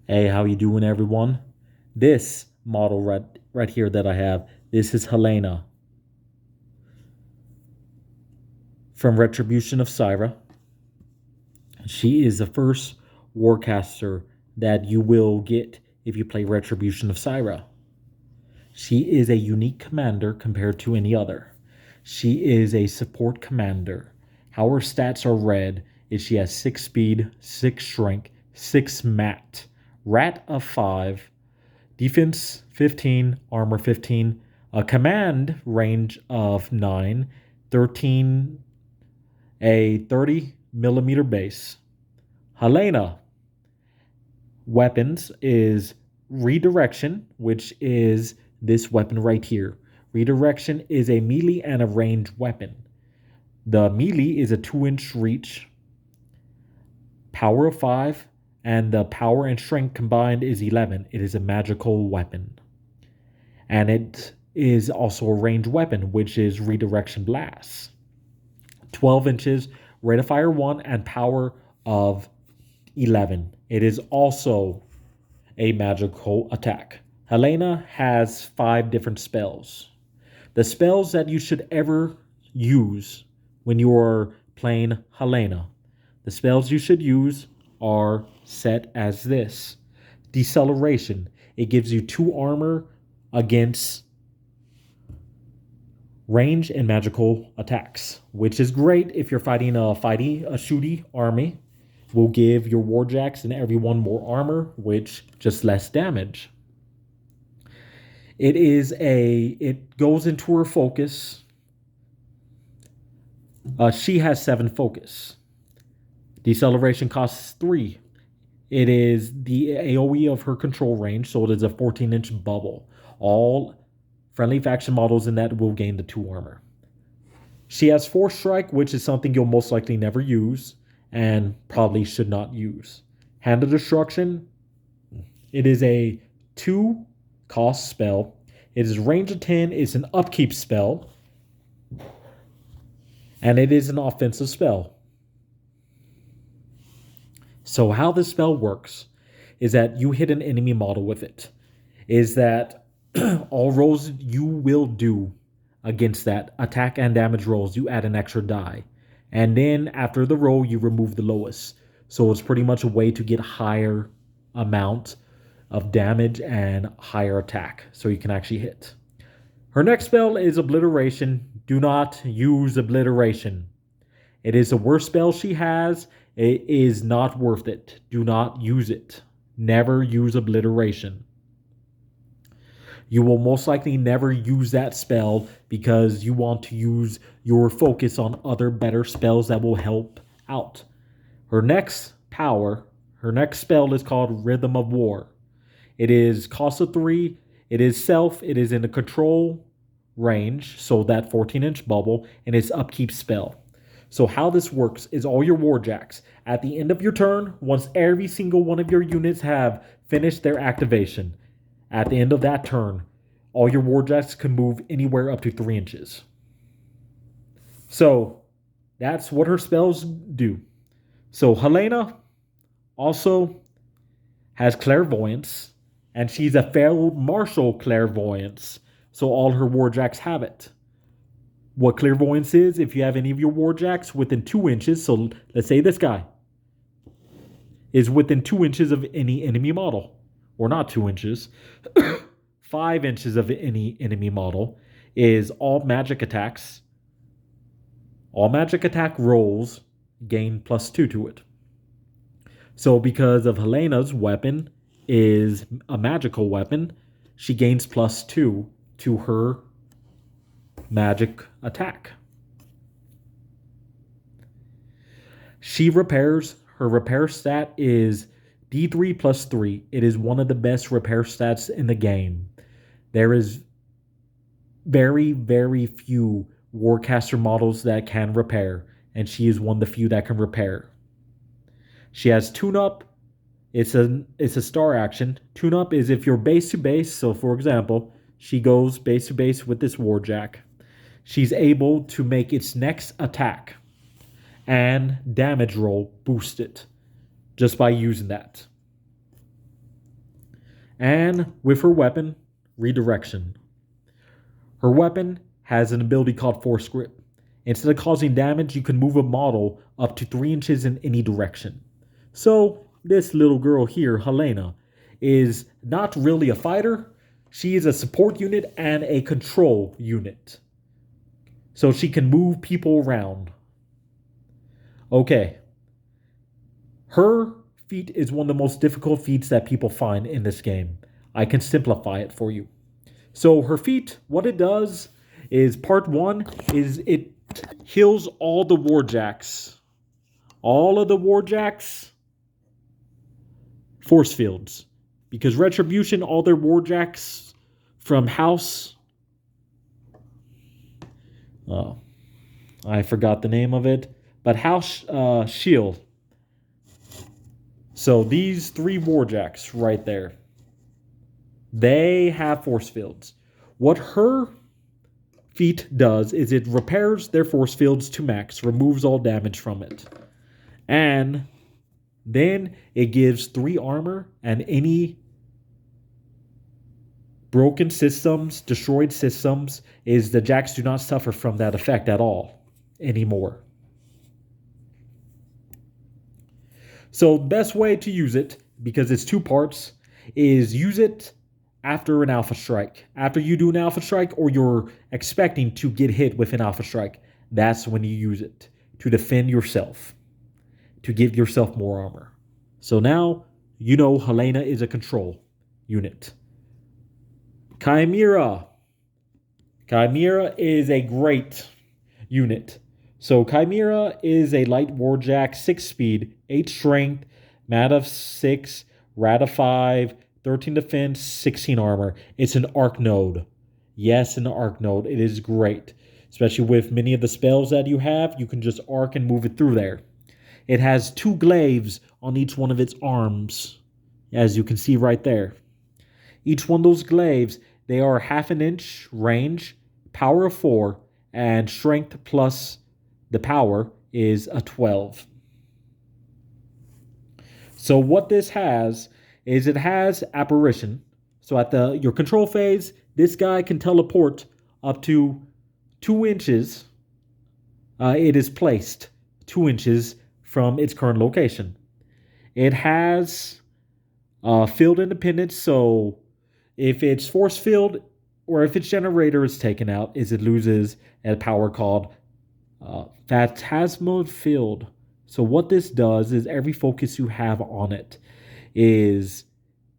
Hey, how you doing, everyone? This model right here that I have, this is Helena from Retribution of Scyrah. She is the first warcaster that you will get if you play Retribution of Scyrah. She is a unique commander compared to any other. She is a support commander. How her stats are read is she has 6 speed, 6 strength, 6 rat of 5, defense 15, armor 15, a command range of 9, 13, a 30 millimeter base. Helena weapons is redirection, which is this weapon right here. Redirection is a melee and a ranged weapon. The melee is a 2-inch reach, power of 5, and the power and strength combined is 11. It is a magical weapon. And it is also a ranged weapon, which is redirection blast. 12 inches, rate of fire 1, and power of 11. It is also a magical attack. Helena has 5 different spells. The spells that you should ever use when you're playing Helena, the spells you should use are set as this. Deceleration. It gives you 2 armor against range and magical attacks, which is great if you're fighting a shooty army. Will give your warjacks and everyone more armor, which just less damage. It goes into her focus. She has 7 focus. Deceleration costs 3. It is the AoE of her control range, so it is a 14-inch bubble. All friendly faction models in that will gain the 2 armor. She has 4 strike, which is something you'll most likely never use and probably should not use. Hand of Destruction. It is a 2 cost spell. It is range of 10. It's an upkeep spell. And it is an offensive spell. So how this spell works is that you hit an enemy model with it. Is that all rolls you will do against that attack and damage rolls, you add an extra die. And then after the roll, you remove the lowest. So it's pretty much a way to get higher amount of damage and higher attack. So you can actually hit. Her next spell is Obliteration. Do not use Obliteration. It is the worst spell she has. It is not worth it. Do not use it. Never use Obliteration. You will most likely never use that spell because you want to use your focus on other better spells that will help out. Her next spell is called Rhythm of War. It is cost of 3. It is self. It is in the control range, so that 14-inch bubble, and it's upkeep spell. So how this works is all your warjacks, at the end of your turn, once every single one of your units have finished their activation, at the end of that turn, all your warjacks can move anywhere up to 3 inches. So that's what her spells do. So Helena also has clairvoyance, and she's a failed martial clairvoyance. So all her warjacks have it. What clairvoyance is, if you have any of your warjacks within 2 inches, so let's say this guy is within 2 inches of any enemy model, or not 2 inches, 5 inches of any enemy model, is all magic attacks. All magic attack rolls gain +2 to it. So because of Helena's weapon is a magical weapon, she gains +2 to her magic attack. She repairs. Her repair stat is D3 +3. It is one of the best repair stats in the game. There is very, very few Warcaster models that can repair, and she is one of the few that can repair. She has tune-up. It's a star action. Tune-up is if you're base to base, so for example, she goes base to base with this warjack. She's able to make its next attack and damage roll boosted just by using that. And with her weapon, Redirection. Her weapon has an ability called Force Grip. Instead of causing damage, you can move a model up to 3 inches in any direction. So, this little girl here, Helena, is not really a fighter. She is a support unit and a control unit. So she can move people around. Okay. Her feat is one of the most difficult feats that people find in this game. I can simplify it for you. So her feat, what it does is part 1 is it heals all the warjacks. All of the warjacks force fields. Because Retribution, all their warjacks from House... Oh, I forgot the name of it. But House Shield. So these 3 warjacks right there, they have force fields. What her feat does is it repairs their force fields to max, removes all damage from it. And then it gives 3 armor, and any broken systems, destroyed systems, is the jacks do not suffer from that effect at all anymore. So best way to use it, because it's 2 parts, is use it after an alpha strike. After you do an alpha strike, or you're expecting to get hit with an alpha strike, that's when you use it to defend yourself, to give yourself more armor. So now you know Helena is a control unit. Chimera. Chimera is a great unit. So Chimera is a light warjack, 6 speed, 8 strength, mat of 6, rat of 5, 13 defense, 16 armor. It's an arc node. Yes, an arc node. It is great. Especially with many of the spells that you have, you can just arc and move it through there. It has 2 glaives on each one of its arms, as you can see right there. Each one of those glaives, they are 1/2 inch range, power of 4, and strength plus the power is a 12. So what this has is it has apparition. So at your control phase, this guy can teleport up to 2 inches. It is placed 2 inches from its current location. It has field independence, so if its force field or if its generator is taken out, it loses a power called Phantasmal Field. So what this does is every focus you have on it is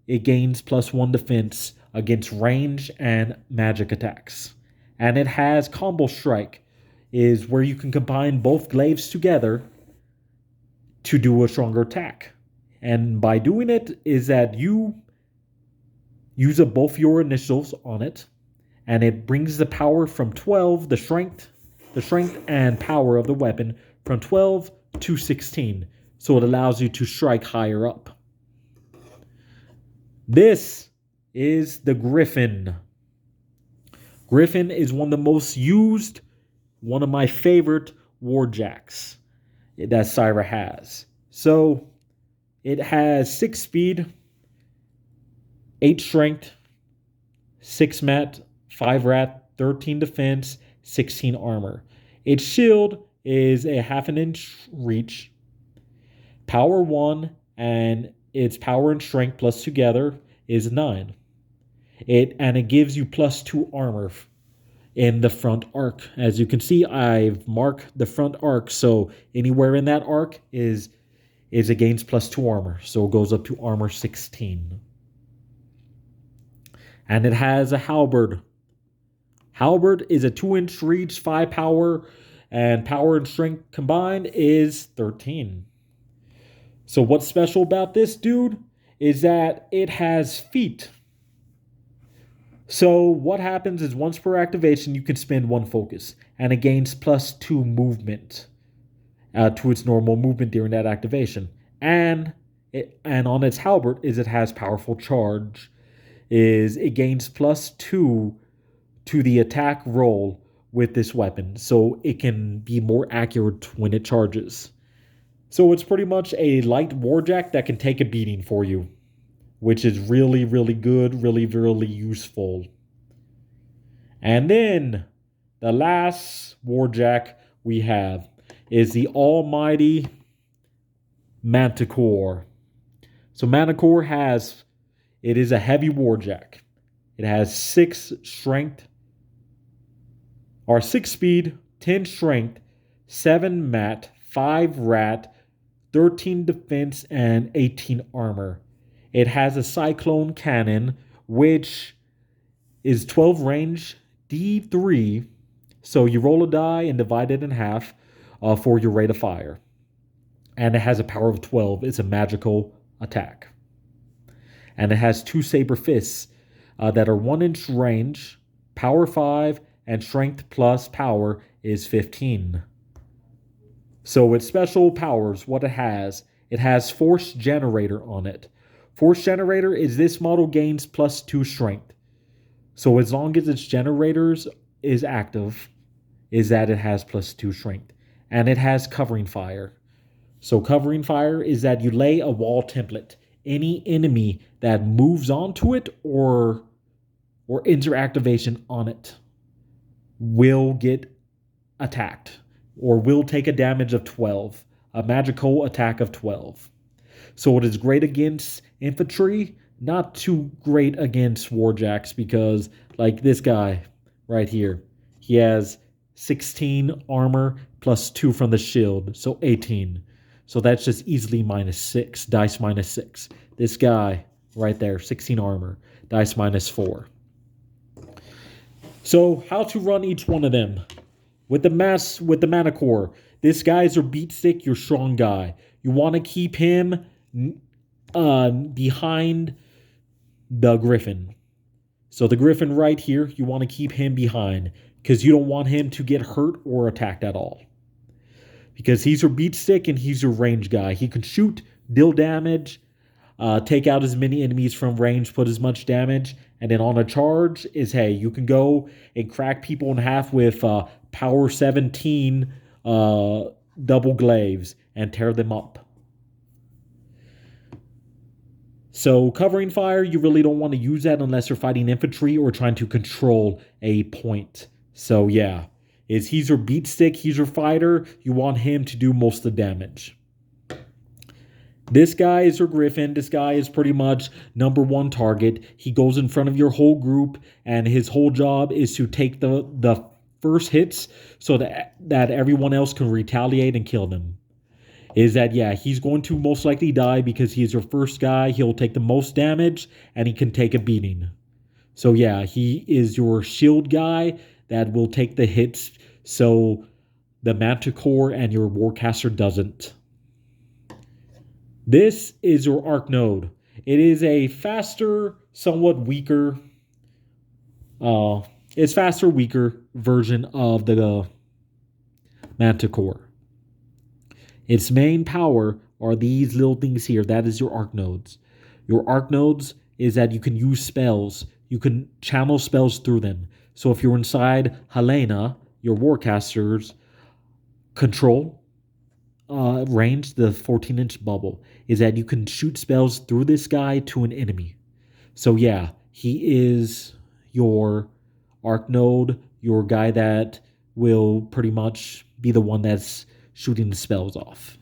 it gains +1 defense against range and magic attacks. And it has Combo Strike, is where you can combine both glaives together to do a stronger attack. And by doing it is that you use up both your initials on it, and it brings the power from 12, the strength and power of the weapon from 12 to 16. So it allows you to strike higher up. This is the Griffin. Griffin is one of the most used, one of my favorite warjacks that Scyrah has. So it has 6 speed, 8 strength, 6 mat, 5 rat, 13 defense, 16 armor. Its shield is a 1/2 inch reach, power 1, and its power and strength plus together is 9. It gives you +2 armor in the front arc. As you can see, I've marked the front arc, so anywhere in that arc is it gains +2 armor, so it goes up to armor 16. And it has a halberd. Halberd is a 2 inch reach, 5 power, and power and strength combined is 13. So what's special about this dude is that it has feet. So what happens is once per activation, you can spend 1 focus, and it gains +2 movement to its normal movement during that activation. And on its halberd is it has powerful charge. It gains +2 to the attack roll with this weapon, so it can be more accurate when it charges. So it's pretty much a light warjack that can take a beating for you which is really, really good, really, really useful. And then the last warjack we have is the almighty Manacore. So Manacore it is a heavy warjack. It has 6 strength, or 6 speed, 10 strength, 7 mat, 5 rat, 13 defense, and 18 armor. It has a cyclone cannon, which is 12 range, D3. So you roll a die and divide it in half for your rate of fire. And it has a power of 12. It's a magical attack. And it has 2 saber fists that are 1-inch range, power 5, and strength plus power is 15. So its special powers, what it has Force Generator on it. Force Generator is this model gains plus 2 strength. So as long as its generators is active, is that it has plus 2 strength. And it has Covering Fire. So Covering Fire is that you lay a wall template. Any enemy that moves onto it or enter activation on it will get attacked or will take a damage of 12, a magical attack of 12. So it is great against infantry, not too great against warjacks because, like this guy right here, he has 16 armor plus 2 from the shield, so 18. So that's just easily -6, dice -6. This guy right there, 16 armor, dice -4. So how to run each one of them? With the Manacore, this guy's your beat stick, your strong guy. You want to keep him behind the Griffin. So the Griffin right here, you want to keep him behind because you don't want him to get hurt or attacked at all. Because he's your beat stick and he's your range guy. He can shoot, deal damage, take out as many enemies from range, put as much damage, and then on a charge is, hey, you can go and crack people in half with power 17 double glaives and tear them up. So Covering Fire, you really don't want to use that unless you're fighting infantry or trying to control a point. So yeah, he's your beat stick, he's your fighter, you want him to do most of the damage. This guy is your Griffin. This guy is pretty much #1 target. He goes in front of your whole group, and his whole job is to take the first hits so that everyone else can retaliate and kill them. Is that, yeah, he's going to most likely die because he's your first guy. He'll take the most damage, and he can take a beating. So yeah, he is your shield guy that will take the hits so the Manticore and your Warcaster doesn't. This is your Arc Node. It is a faster, somewhat weaker, weaker version of the Manticore. Its main power are these little things here. That is your Arc Nodes. Your Arc Nodes is that you can use spells. You can channel spells through them. So if you're inside Helena, your Warcaster's control range, the 14-inch bubble, is that you can shoot spells through this guy to an enemy. So yeah, he is your Arc Node, your guy that will pretty much be the one that's shooting the spells off.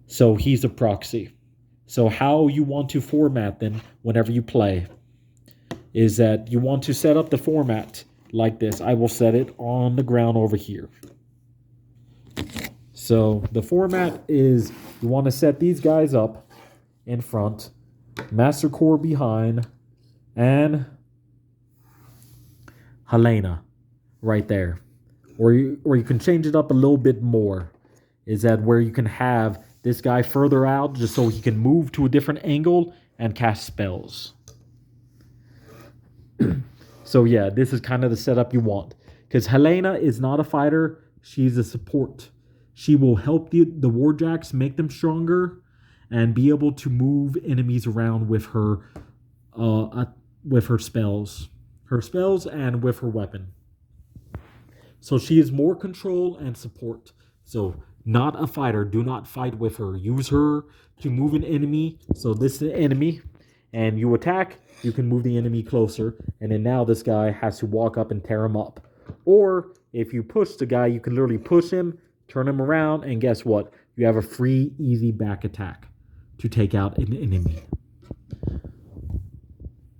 So he's a proxy. So how you want to format them whenever you play is that you want to set up the format like this. I will set it on the ground over here. So the format is you want to set these guys up in front, Master Core behind, and Helena right there. Or you can change it up a little bit more. Is that where you can have this guy further out just so he can move to a different angle and cast spells. So yeah, this is kind of the setup you want. Because Helena is not a fighter, she's a support. She will help the warjacks make them stronger and be able to move enemies around with her spells. Her spells and with her weapon. So she is more control and support. So not a fighter. Do not fight with her. Use her to move an enemy. So this is an enemy, and you attack, you can move the enemy closer, and then now this guy has to walk up and tear him up. Or if you push the guy, you can literally push him, turn him around, and guess what? You have a free, easy back attack to take out an enemy.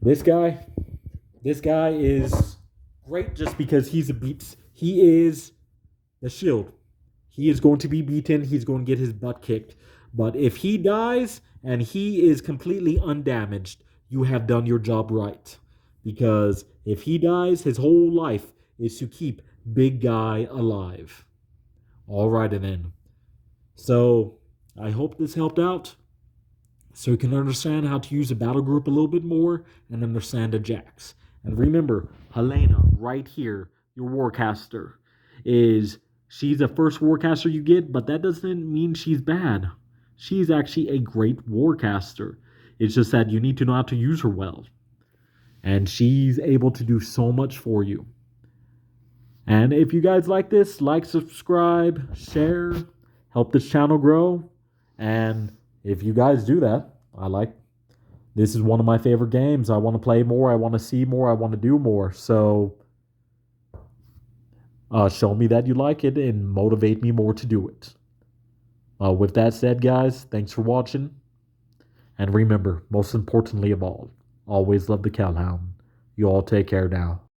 This guy, this guy is great just because he is the shield. He is going to be beaten. He's going to get his butt kicked. But if he dies and he is completely undamaged, you have done your job right. Because if he dies, his whole life is to keep big guy alive. All right, then. So I hope this helped out, so you can understand how to use a battle group a little bit more and understand the jacks. And remember, Helena, right here, your warcaster, she's the first warcaster you get, but that doesn't mean she's bad. She's actually a great warcaster. It's just that you need to know how to use her well. And she's able to do so much for you. And if you guys like this, like, subscribe, share, help this channel grow. And if you guys do that, this is one of my favorite games. I want to play more. I want to see more. I want to do more. So show me that you like it and motivate me more to do it. With that said, guys, thanks for watching. And remember, most importantly of all, always love the Cowhound. You all take care now.